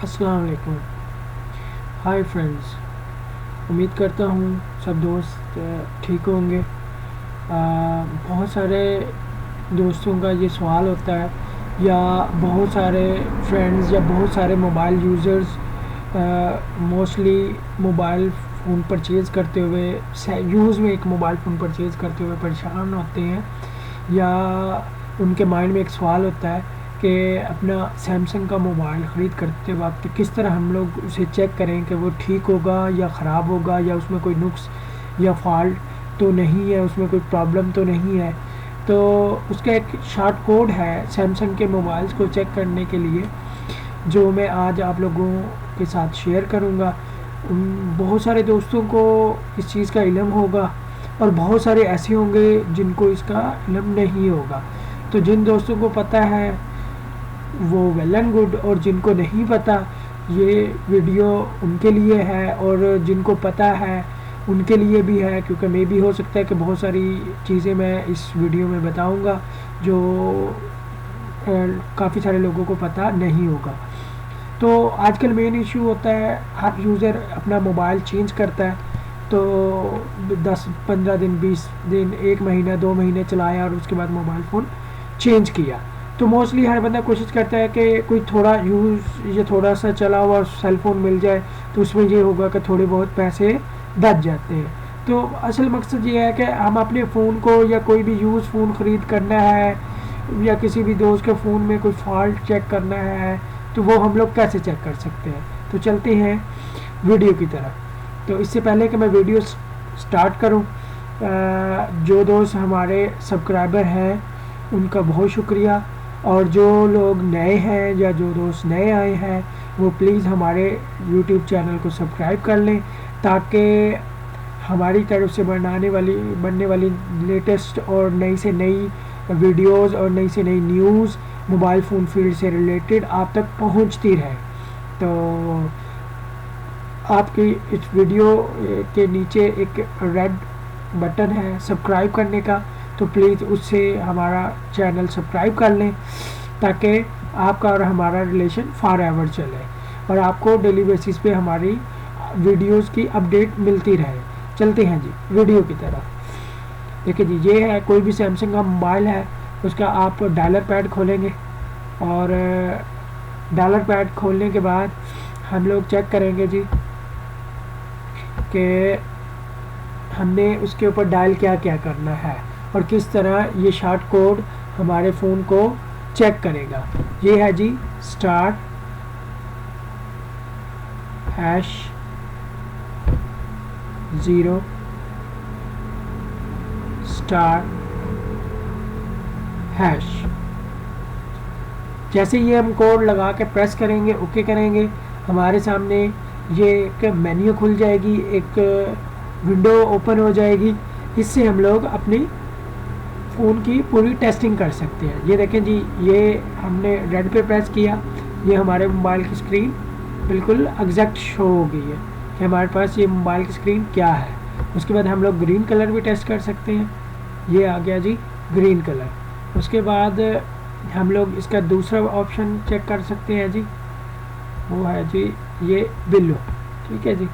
अस्सलाम वालेकुम। Hi friends, उम्मीद करता हूँ सब दोस्त ठीक होंगे। बहुत सारे दोस्तों का ये सवाल होता है, या बहुत सारे फ्रेंड्स या बहुत सारे mobile users mostly mobile phone purchase करते हुए यूज़ में एक मोबाइल फ़ोन परचेज़ करते हुए परेशान होते हैं, या उनके माइंड में एक सवाल होता है कि अपना सैमसंग का मोबाइल ख़रीद करते वक्त किस तरह हम लोग उसे चेक करें कि वो ठीक होगा या ख़राब होगा, या उसमें कोई नुक्स या फॉल्ट तो नहीं है, उसमें कोई प्रॉब्लम तो नहीं है। तो उसका एक शॉर्ट कोड है सैमसंग के मोबाइल्स को चेक करने के लिए, जो मैं आज आप लोगों के साथ शेयर करूँगा। बहुत सारे दोस्तों को इस चीज़ का इल्म होगा और बहुत सारे ऐसे होंगे जिनको इसका इल्म नहीं होगा। तो जिन दोस्तों को पता है वो वेल एंड गुड, और जिनको नहीं पता ये वीडियो उनके लिए है, और जिनको पता है उनके लिए भी है, क्योंकि मे भी हो सकता है कि बहुत सारी चीज़ें मैं इस वीडियो में बताऊंगा जो काफ़ी सारे लोगों को पता नहीं होगा। तो आजकल मेन इशू होता है, हर यूज़र अपना मोबाइल चेंज करता है, तो 10-15 दिन, 20 दिन, 1 महीना, 2 महीने चलाया और उसके बाद मोबाइल फ़ोन चेंज किया। तो मोस्टली हर बंदा कोशिश करता है कि कोई थोड़ा यूज़ या थोड़ा सा चला हुआ सेल फ़ोन मिल जाए, तो उसमें ये होगा कि थोड़े बहुत पैसे बच जाते हैं। तो असल मकसद ये है कि हम अपने फ़ोन को, या कोई भी यूज़ फ़ोन ख़रीद करना है, या किसी भी दोस्त के फ़ोन में कोई फॉल्ट चेक करना है, तो वो हम लोग कैसे चेक कर सकते हैं। तो चलते हैं वीडियो की तरफ। तो इससे पहले कि मैं वीडियो स्टार्ट करूं, जो दोस्त हमारे सब्सक्राइबर हैं उनका बहुत शुक्रिया, और जो लोग नए हैं या जो दोस्त नए आए हैं वो प्लीज़ हमारे YouTube चैनल को सब्सक्राइब कर लें, ताकि हमारी तरफ से बनने वाली लेटेस्ट और नई से नई वीडियोस और नई से नई न्यूज़ मोबाइल फ़ोन फील्ड से रिलेटेड आप तक पहुंचती रहे। तो आपकी इस वीडियो के नीचे एक रेड बटन है सब्सक्राइब करने का, तो प्लीज़ उससे हमारा चैनल सब्सक्राइब कर लें, ताकि आपका और हमारा रिलेशन फॉर एवर चले और आपको डेली बेसिस पे हमारी वीडियोस की अपडेट मिलती रहे। चलते हैं जी वीडियो की तरफ। देखिए जी, ये है कोई भी सैमसंग का मोबाइल है, उसका आप डायलर पैड खोलेंगे, और डायलर पैड खोलने के बाद हम लोग चेक करेंगे जी कि हमने उसके ऊपर डायल क्या क्या करना है और किस तरह ये शॉर्ट कोड हमारे फ़ोन को चेक करेगा। ये है जी स्टार्ट #0 स्टार #। जैसे ये हम कोड लगा के प्रेस करेंगे, ओके करेंगे, हमारे सामने ये एक मेन्यू खुल जाएगी, एक विंडो ओपन हो जाएगी। इससे हम लोग अपनी फ़ोन की पूरी टेस्टिंग कर सकते हैं। ये देखें जी, ये हमने रेड पे प्रेस किया, ये हमारे मोबाइल की स्क्रीन बिल्कुल एग्जैक्ट शो हो गई है कि हमारे पास ये मोबाइल की स्क्रीन क्या है। उसके बाद हम लोग ग्रीन कलर भी टेस्ट कर सकते हैं, ये आ गया जी ग्रीन कलर। उसके बाद हम लोग इसका दूसरा ऑप्शन चेक कर सकते हैं जी, वो है जी ये बिलो। ठीक है जी,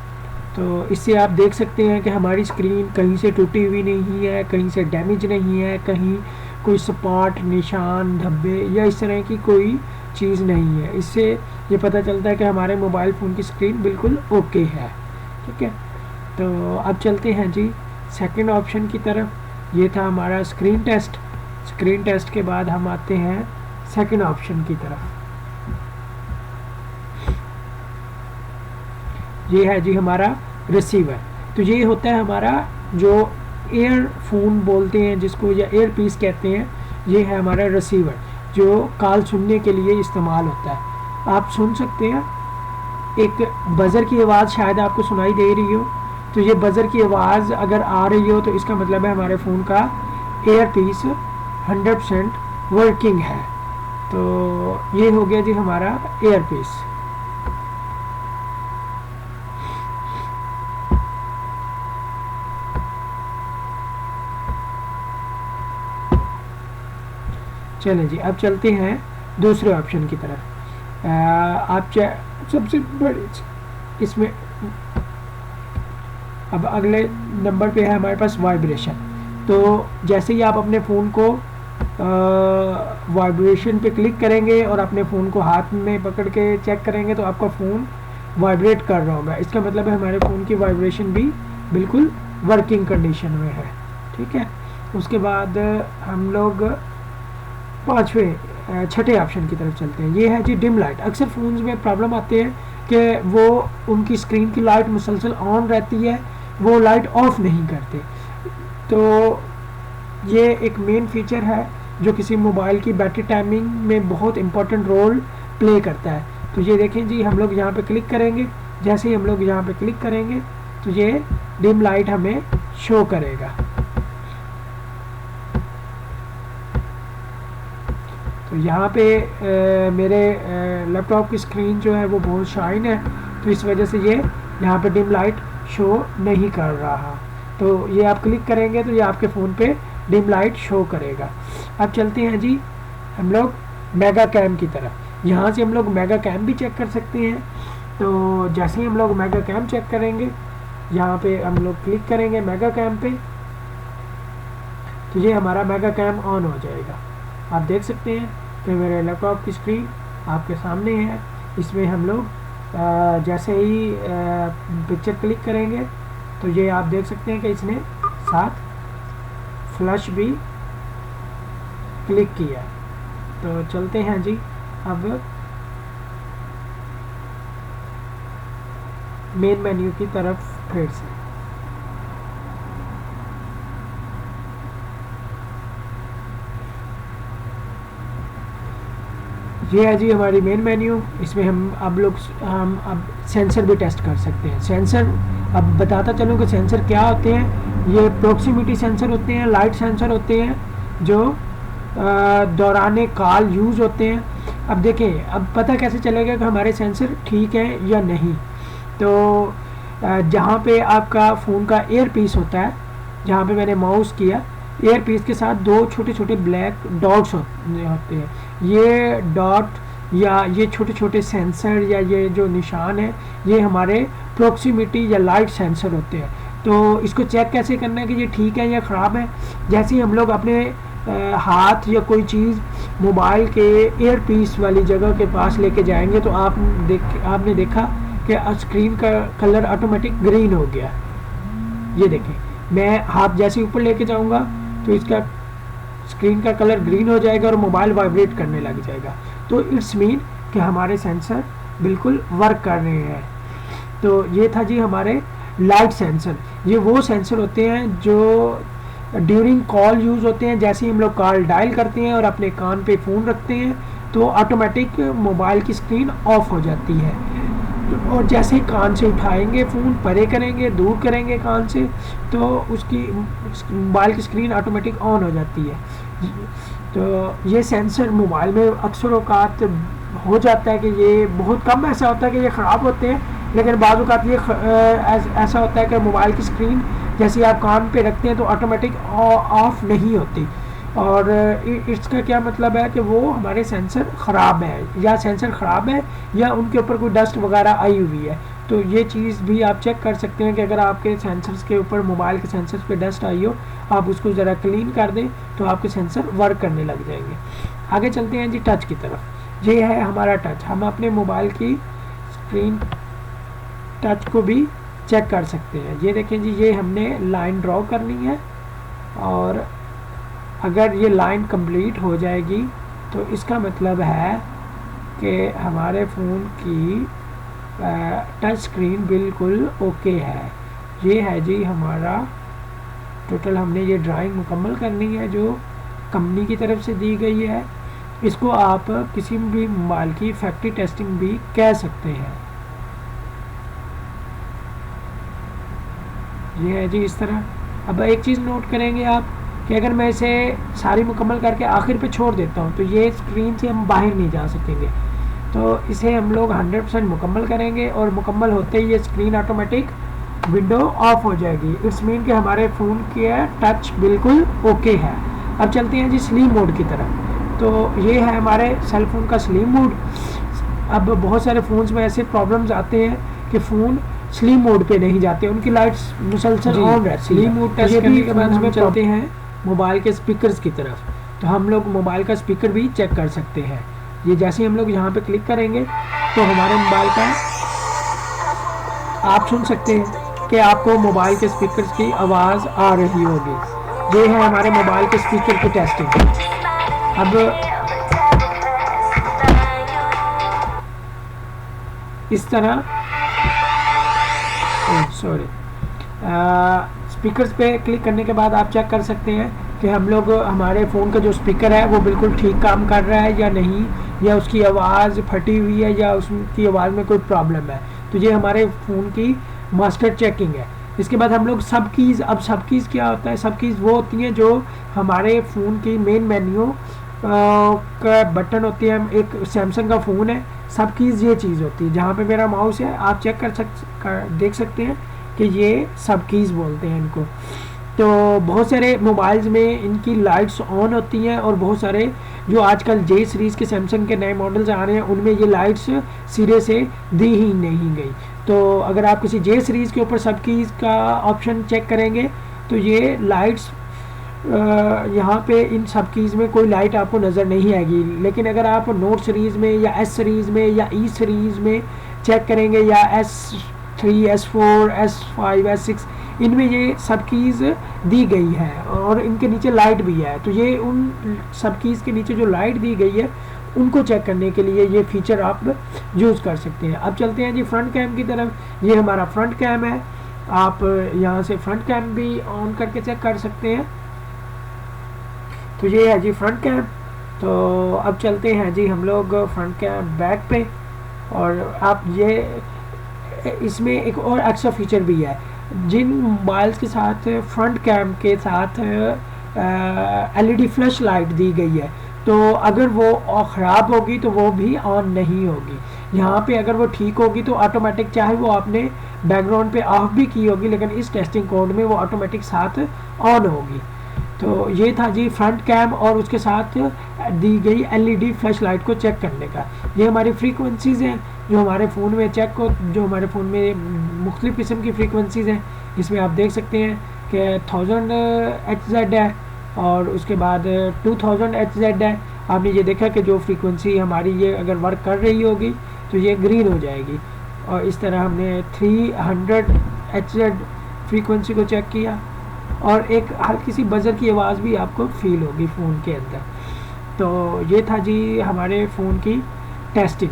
तो इससे आप देख सकते हैं कि हमारी स्क्रीन कहीं से टूटी हुई नहीं है, कहीं से डैमेज नहीं है, कहीं कोई स्पॉट, निशान, धब्बे या इस तरह की कोई चीज़ नहीं है। इससे ये पता चलता है कि हमारे मोबाइल फ़ोन की स्क्रीन बिल्कुल ओके है। ठीक है, तो अब चलते हैं जी सेकंड ऑप्शन की तरफ। ये था हमारा स्क्रीन टेस्ट। स्क्रीन टेस्ट के बाद हम आते हैं सेकंड ऑप्शन की तरफ। ये है जी हमारा रिसीवर। तो ये होता है हमारा जो एयरफोन बोलते हैं जिसको, या एयर पीस कहते हैं, ये है हमारा रिसीवर जो कॉल सुनने के लिए इस्तेमाल होता है। आप सुन सकते हैं एक बज़र की आवाज़ शायद आपको सुनाई दे रही हो, तो ये बज़र की आवाज़ अगर आ रही हो तो इसका मतलब है हमारे फ़ोन का एयर पीस 100% वर्किंग है। तो ये हो गया जी हमारा एयर पीस। चलें जी, अब चलते हैं दूसरे ऑप्शन की तरफ। आप सबसे बड़ी इसमें अब अगले नंबर पे है हमारे पास वाइब्रेशन। तो जैसे ही आप अपने फ़ोन को वाइब्रेशन पे क्लिक करेंगे और अपने फ़ोन को हाथ में पकड़ के चेक करेंगे तो आपका फ़ोन वाइब्रेट कर रहा होगा। इसका मतलब है हमारे फ़ोन की वाइब्रेशन भी बिल्कुल वर्किंग कंडीशन में है। ठीक है, उसके बाद हम लोग छठे ऑप्शन की तरफ चलते हैं। ये है जी डिम लाइट। अक्सर फ़ोन्स में प्रॉब्लम आती है कि वो उनकी स्क्रीन की लाइट मुसलसल ऑन रहती है, वो लाइट ऑफ नहीं करते। तो ये एक मेन फीचर है जो किसी मोबाइल की बैटरी टाइमिंग में बहुत इंपॉर्टेंट रोल प्ले करता है। तो ये देखें जी, हम लोग यहाँ पे क्लिक करेंगे, जैसे ही हम लोग यहाँ पे क्लिक करेंगे तो ये डिम लाइट हमें शो करेगा। तो यहाँ पे मेरे लैपटॉप की स्क्रीन जो है वो बहुत शाइन है, तो इस वजह से ये यहाँ पे डिम लाइट शो नहीं कर रहा। तो ये आप क्लिक करेंगे तो ये आपके फ़ोन पे डिम लाइट शो करेगा। अब चलते हैं जी हम लोग मेगा कैम की तरफ। यहाँ से हम लोग मेगा कैम भी चेक कर सकते हैं। तो जैसे ही हम लोग मेगा कैम चेक करेंगे, यहाँ पे हम लोग क्लिक करेंगे मेगा कैम पे, तो ये हमारा मेगा कैम ऑन हो जाएगा। आप देख सकते हैं कि मेरे लैपटॉप की स्क्रीन आपके सामने है। इसमें हम लोग जैसे ही पिक्चर क्लिक करेंगे तो ये आप देख सकते हैं कि इसने साथ फ्लैश भी क्लिक किया। तो चलते हैं जी अब मेन मेन्यू की तरफ फिर से। ये है जी हमारी मेन मेन्यू। इसमें हम अब सेंसर भी टेस्ट कर सकते हैं। सेंसर अब बताता चलूँ कि सेंसर क्या होते हैं। ये प्रॉक्सिमिटी सेंसर होते हैं, लाइट सेंसर होते हैं जो दौरान कॉल यूज़ होते हैं। अब देखें, अब पता कैसे चलेगा कि हमारे सेंसर ठीक है या नहीं। तो जहाँ पे आपका फ़ोन का एयर पीस होता है, जहाँ पे मैंने माउस किया, एयर पीस के साथ दो छोटे छोटे ब्लैक डॉट्स होते हैं। ये डॉट या ये छोटे छोटे सेंसर या ये जो निशान है, ये हमारे प्रॉक्सिमिटी या लाइट सेंसर होते हैं। तो इसको चेक कैसे करना है कि ये ठीक है या ख़राब है। जैसे ही हम लोग अपने हाथ या कोई चीज़ मोबाइल के एयर पीस वाली जगह के पास लेके जाएंगे तो आपने देखा कि स्क्रीन का कलर ऑटोमेटिक ग्रीन हो गया। ये देखें, मैं हाथ जैसे ऊपर लेके जाऊंगा तो इसका स्क्रीन का कलर ग्रीन हो जाएगा और मोबाइल वाइब्रेट करने लग जाएगा। तो इट्स मीन कि हमारे सेंसर बिल्कुल वर्क कर रहे हैं। तो ये था जी हमारे लाइट सेंसर। ये वो सेंसर होते हैं जो ड्यूरिंग कॉल यूज़ होते हैं। जैसे ही हम लोग कॉल डायल करते हैं और अपने कान पे फ़ोन रखते हैं तो ऑटोमेटिक मोबाइल की स्क्रीन ऑफ हो जाती है, और जैसे ही कान से उठाएंगे, फ़ोन परे करेंगे, दूर करेंगे कान से, तो उसकी मोबाइल की स्क्रीन ऑटोमेटिक ऑन हो जाती है। तो ये सेंसर मोबाइल में अक्सर औकात हो जाता है कि ये बहुत कम ऐसा होता है कि ये ख़राब होते हैं, लेकिन बाज़ औक़ात ये ऐसा होता है कि मोबाइल की स्क्रीन जैसे आप कान पे रखते हैं तो ऑटोमेटिक ऑफ नहीं होती। और इसका क्या मतलब है कि वो हमारे सेंसर ख़राब है, या सेंसर ख़राब है या उनके ऊपर कोई डस्ट वगैरह आई हुई है। तो ये चीज़ भी आप चेक कर सकते हैं कि अगर आपके सेंसर्स के ऊपर, मोबाइल के सेंसर्स पे डस्ट आई हो, आप उसको ज़रा क्लीन कर दें तो आपके सेंसर वर्क करने लग जाएंगे। आगे चलते हैं जी टच की तरफ। ये है हमारा टच। हम अपने मोबाइल की स्क्रीन टच को भी चेक कर सकते हैं। ये देखें जी, ये हमने लाइन ड्रॉ करनी है, और अगर ये लाइन कंप्लीट हो जाएगी तो इसका मतलब है कि हमारे फ़ोन की टच स्क्रीन बिल्कुल ओके है। ये है जी हमारा टोटल, हमने ये ड्राइंग मुकम्मल करनी है जो कंपनी की तरफ से दी गई है। इसको आप किसी भी मोबाइल की फैक्ट्री टेस्टिंग भी कह सकते हैं। ये है जी इस तरह। अब एक चीज़ नोट करेंगे आप कि अगर मैं इसे सारी मुकम्मल करके आखिर पे छोड़ देता हूँ तो ये स्क्रीन से हम बाहर नहीं जा सकेंगे। तो इसे हम लोग 100% मुकम्मल करेंगे, और मुकम्मल होते ही ये स्क्रीन ऑटोमेटिक विंडो ऑफ हो जाएगी। इट्स मीन कि हमारे फ़ोन की टच बिल्कुल ओके है। अब चलते हैं जी स्लीप मोड की तरफ। तो ये है हमारे सेल फोन का स्लीप मोड। अब बहुत सारे फ़ोन्स में ऐसे प्रॉब्लम्स आते हैं कि फ़ोन स्लीप मोड पे नहीं जाते, उनकी लाइट्स मुसलसल ऑन रहती है। स्लीप मोड टेस्ट करने के बाद हम चलते हैं मोबाइल के स्पीकर्स की तरफ। तो हम लोग मोबाइल का स्पीकर भी चेक कर सकते हैं। ये जैसे ही हम लोग यहाँ पे क्लिक करेंगे तो हमारे मोबाइल का आप सुन सकते हैं कि आपको मोबाइल के स्पीकर्स की आवाज़ आ रही होगी। ये है हमारे मोबाइल के स्पीकर की टेस्टिंग। अब इस तरह स्पीकर्स पे क्लिक करने के बाद आप चेक कर सकते हैं कि हम लोग हमारे फ़ोन का जो स्पीकर है वो बिल्कुल ठीक काम कर रहा है या नहीं, या उसकी आवाज़ फटी हुई है या उसकी आवाज़ में कोई प्रॉब्लम है। तो ये हमारे फ़ोन की मास्टर चेकिंग है। इसके बाद हम लोग सब कीज़, अब सब कीज़ क्या होता है? सब कीज़ वो होती हैं जो हमारे फ़ोन की मेन मेन्यू का बटन होती है। एक सैमसंग का फ़ोन है, सब कीज़ ये चीज़ होती है। जहाँ पे मेरा माउस है आप चेक देख सकते हैं कि ये सब कीज़ बोलते हैं इनको। तो बहुत सारे मोबाइल्स में इनकी लाइट्स ऑन होती हैं, और बहुत सारे जो आजकल जे सीरीज़ के सैमसंग के नए मॉडल्स आ रहे हैं उनमें ये लाइट्स सिरे से दी ही नहीं गई। तो अगर आप किसी जे सीरीज़ के ऊपर सब कीज़ का ऑप्शन चेक करेंगे तो ये लाइट्स यहाँ पे इन सब कीज़ में कोई लाइट आपको नज़र नहीं आएगी। लेकिन अगर आप नोट सीरीज़ में या एस सीरीज़ में या ई सीरीज़ में चेक करेंगे या S3, S4, S5, S6, इनमें ये सब कीज़ दी गई है और इनके नीचे लाइट भी है। तो ये उन सब कीज़ के नीचे जो लाइट दी गई है उनको चेक करने के लिए ये फीचर आप यूज़ कर सकते हैं। अब चलते हैं जी फ्रंट कैम की तरफ। ये हमारा फ्रंट कैम है, आप यहाँ से फ्रंट कैम भी ऑन करके चेक कर सकते हैं। तो ये है जी फ्रंट कैम। तो अब चलते हैं जी हम लोग फ्रंट कैम बैक पे, और आप ये इसमें एक और एक्स्ट्रा फीचर भी है। जिन मोबाइल्स के साथ फ्रंट कैम के साथ LED फ्लैश लाइट दी गई है, तो अगर वो ख़राब होगी तो वो भी ऑन नहीं होगी। यहाँ पे अगर वो ठीक होगी तो ऑटोमेटिक, चाहे वो आपने बैकग्राउंड पे ऑफ भी की होगी, लेकिन इस टेस्टिंग कोड में वो ऑटोमेटिक साथ ऑन होगी। तो ये था जी फ्रंट कैम और उसके साथ दी गई LED फ्लैश लाइट को चेक करने का। ये हमारी फ्रीक्वेंसीज़ हैं जो हमारे फ़ोन में जो हमारे फ़ोन में मुख्तलिफ़ किस्म की फ्रीक्वेंसीज़ हैं। इसमें आप देख सकते हैं कि 1000 Hz है और उसके बाद 2000 Hz है। आपने ये देखा कि जो फ्रीक्वेंसी हमारी ये अगर वर्क कर रही होगी तो ये ग्रीन हो जाएगी, और इस तरह हमने 300 Hz फ्रीक्वेंसी को चेक किया, और एक हल्की सी बजर की आवाज़ भी आपको फील होगी फ़ोन के अंदर। तो ये था जी हमारे फ़ोन की टेस्टिंग,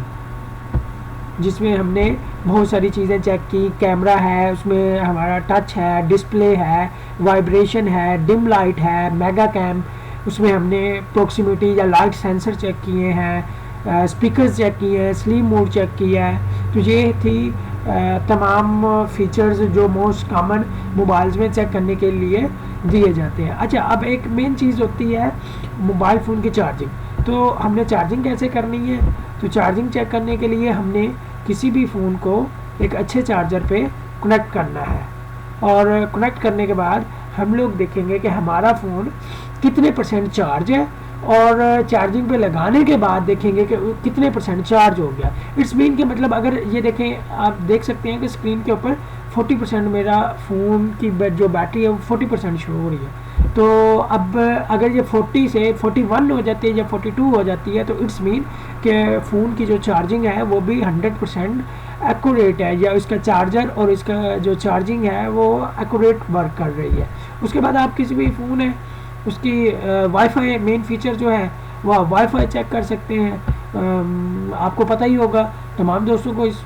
जिसमें हमने बहुत सारी चीज़ें चेक की। कैमरा है, उसमें हमारा टच है, डिस्प्ले है, वाइब्रेशन है, डिम लाइट है, मेगा कैम, उसमें हमने प्रोक्सिमिटी या लाइट सेंसर चेक किए हैं, स्पीकर्स चेक किए हैं, स्लीप मोड चेक किया है। तो ये थी तमाम फीचर्स जो मोस्ट कॉमन मोबाइल्स में चेक करने के लिए दिए जाते हैं। अच्छा, अब एक मेन चीज़ होती है मोबाइल फ़ोन की चार्जिंग। तो हमने चार्जिंग कैसे करनी है? तो चार्जिंग चेक करने के लिए हमने किसी भी फ़ोन को एक अच्छे चार्जर पे कनेक्ट करना है, और कनेक्ट करने के बाद हम लोग देखेंगे कि हमारा फ़ोन कितने % चार्ज है, और चार्जिंग पे लगाने के बाद देखेंगे कि कितने % चार्ज हो गया। इट्स मीन कि मतलब अगर ये देखें, आप देख सकते हैं कि स्क्रीन के ऊपर 40% मेरा फ़ोन की जो बैटरी है वो 40% शो हो रही है। तो अब अगर ये 40 से 41 हो जाती है या 42 हो जाती है तो इट्स मीन कि फ़ोन की जो चार्जिंग है वो भी 100% एक्यूरेट है, या इसका चार्जर और इसका जो चार्जिंग है वो एक्यूरेट वर्क कर रही है। उसके बाद आप किसी भी फ़ोन है उसकी वाईफाई मेन फीचर जो है वह वाईफाई चेक कर सकते हैं। आपको पता ही होगा, तमाम दोस्तों को इस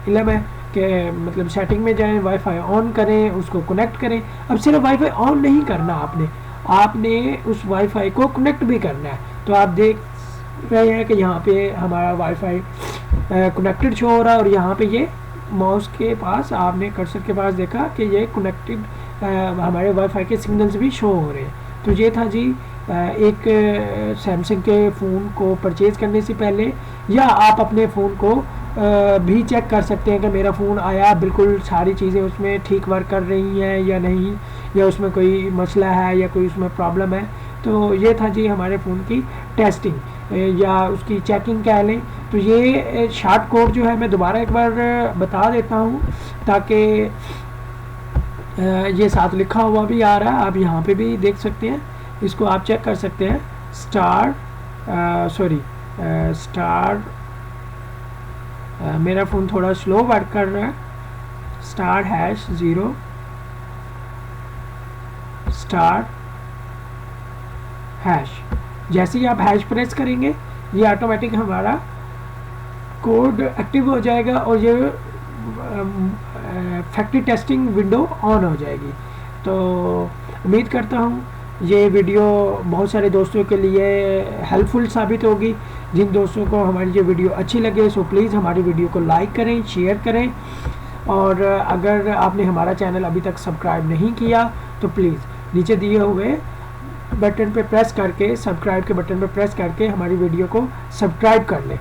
इल्म है कि मतलब सेटिंग में जाएं, वाईफाई ऑन करें, उसको कनेक्ट करें। अब सिर्फ वाईफाई ऑन नहीं करना, आपने उस वाईफाई को कनेक्ट भी करना है। तो आप देख रहे हैं कि यहाँ पे हमारा वाईफाई कनेक्टेड शो हो रहा है, और यहाँ पे ये माउस के पास आपने कर्सर के पास देखा कि ये कनेक्टेड हमारे वाईफाई के सिग्नल्स भी शो हो रहे हैं। तो ये था जी एक सैमसंग के फ़ोन को परचेज़ करने से पहले, या आप अपने फ़ोन को भी चेक कर सकते हैं कि मेरा फ़ोन आया, बिल्कुल सारी चीज़ें उसमें ठीक वर्क कर रही हैं या नहीं, या उसमें कोई मसला है या कोई उसमें प्रॉब्लम है। तो ये था जी हमारे फ़ोन की टेस्टिंग। या उसकी चेकिंग कह लें। तो ये शार्ट कोड जो है मैं दोबारा एक बार बता देता हूँ, ताकि ये साथ लिखा हुआ भी आ रहा है, आप यहाँ पे भी देख सकते हैं, इसको आप चेक कर सकते हैं। स्टार मेरा फ़ोन थोड़ा स्लो वर्क कर रहा है। *#0 जैसे ही आप हैश प्रेस करेंगे ये ऑटोमेटिक हमारा कोड एक्टिव हो जाएगा और ये फैक्ट्री टेस्टिंग विंडो ऑन हो जाएगी। तो उम्मीद करता हूँ ये वीडियो बहुत सारे दोस्तों के लिए हेल्पफुल साबित होगी। जिन दोस्तों को हमारी ये वीडियो अच्छी लगे सो प्लीज़ हमारी वीडियो को लाइक करें, शेयर करें, और अगर आपने हमारा चैनल अभी तक सब्सक्राइब नहीं किया तो प्लीज़ नीचे दिए हुए बटन पे प्रेस करके, सब्सक्राइब के बटन पे प्रेस करके हमारी वीडियो को सब्सक्राइब कर लें।